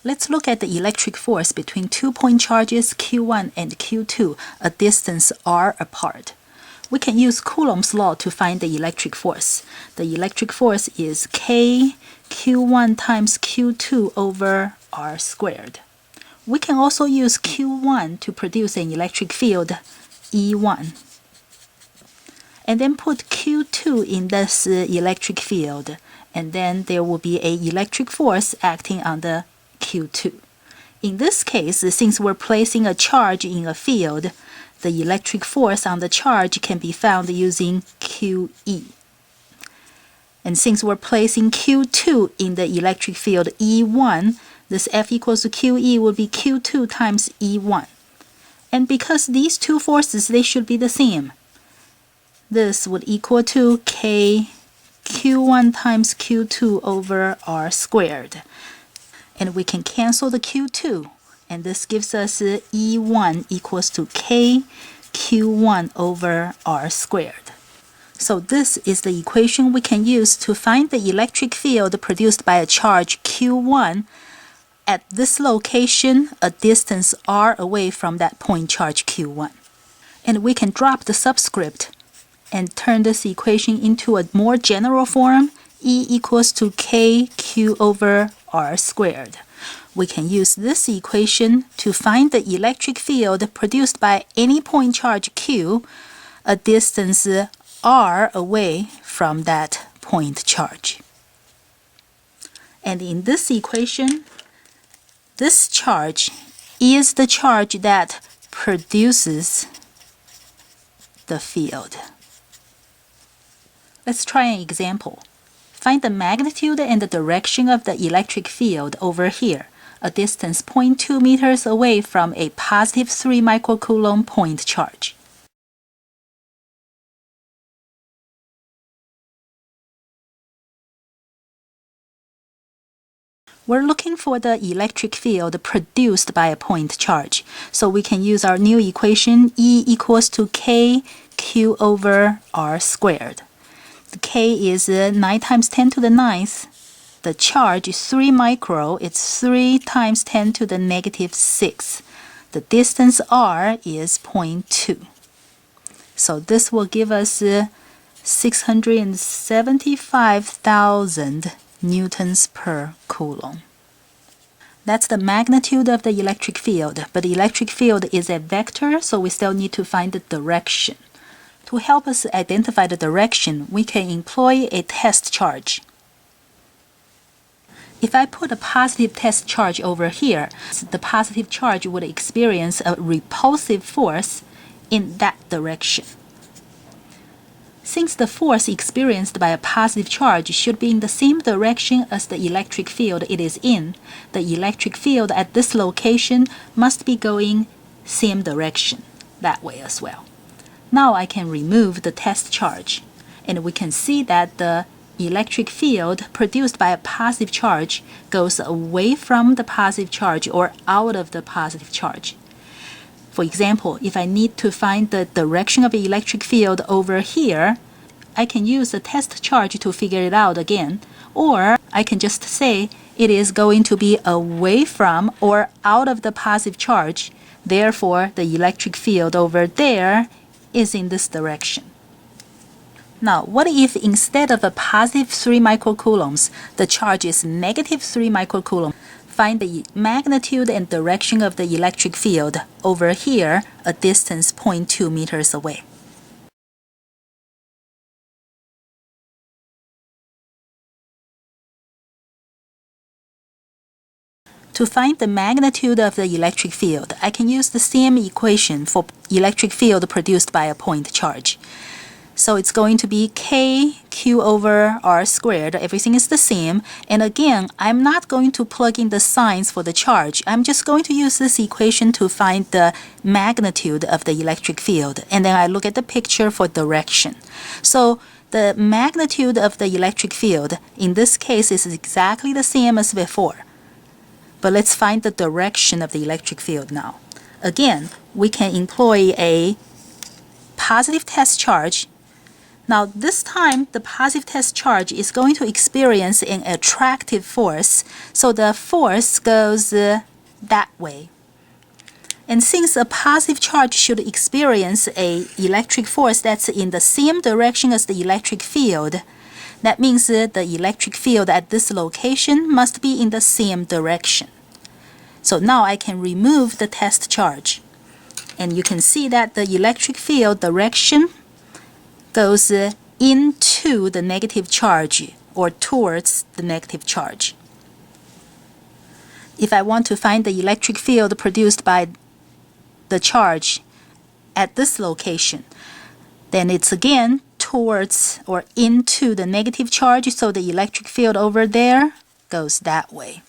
Let's look at the electric force between 2-point charges Q1 and Q2, a distance r apart. We can use Coulomb's law to find the electric force. The electric force is K Q1 times Q2 over r squared. We can also use Q1 to produce an electric field E1. And then put Q2 in this electric field, and then there will be an electric force acting on the Q2. In this case, since we're placing a charge in a field, the electric force on the charge can be found using QE. And since we're placing Q2 in the electric field E1, this F equals to QE will be Q2 times E1. And because these two forces, they should be the same, this would equal to K Q1 times Q2 over r squared. And we can cancel the Q2, and this gives us E1 equals to K Q1 over r squared. So this is the equation we can use to find the electric field produced by a charge Q1 at this location, a distance r away from that point charge Q1. And we can drop the subscript and turn this equation into a more general form, E equals to KQ over r squared. We can use this equation to find the electric field produced by any point charge Q, a distance r away from that point charge. And in this equation, this charge is the charge that produces the field. Let's try an example. Find the magnitude and the direction of the electric field over here, a distance 0.2 meters away from a positive 3 microcoulomb point charge. We're looking for the electric field produced by a point charge, so we can use our new equation E equals to KQ over r squared. The K is 9 times 10 to the 9th. The charge is 3 micro. It's 3 times 10 to the negative 6. The distance r is 0.2. So this will give us 675,000 newtons per coulomb. That's the magnitude of the electric field, but the electric field is a vector, so we still need to find the direction. To help us identify the direction, we can employ a test charge. If I put a positive test charge over here, the positive charge would experience a repulsive force in that direction. Since the force experienced by a positive charge should be in the same direction as the electric field it is in, the electric field at this location must be going same direction, that way as well. Now I can remove the test charge, and we can see that the electric field produced by a positive charge goes away from the positive charge or out of the positive charge. For example, if I need to find the direction of the electric field over here, I can use the test charge to figure it out again, or I can just say it is going to be away from or out of the positive charge, therefore the electric field over there is in this direction. Now, what if instead of a positive 3 microcoulombs, the charge is negative 3 microcoulombs? Find the magnitude and direction of the electric field over here, a distance 0.2 meters away. To find the magnitude of the electric field, I can use the same equation for electric field produced by a point charge. So it's going to be KQ over r squared. Everything is the same. And again, I'm not going to plug in the signs for the charge. I'm just going to use this equation to find the magnitude of the electric field. And then I look at the picture for direction. So the magnitude of the electric field in this case is exactly the same as before. But let's find the direction of the electric field now. Again, we can employ a positive test charge. Now this time the positive test charge is going to experience an attractive force, so the force goes that way. And since a positive charge should experience an electric force that's in the same direction as the electric field, that means the electric field at this location must be in the same direction. So now I can remove the test charge. And you can see that the electric field direction goes into the negative charge or towards the negative charge. If I want to find the electric field produced by the charge at this location, then it's again towards or into the negative charge, so the electric field over there goes that way.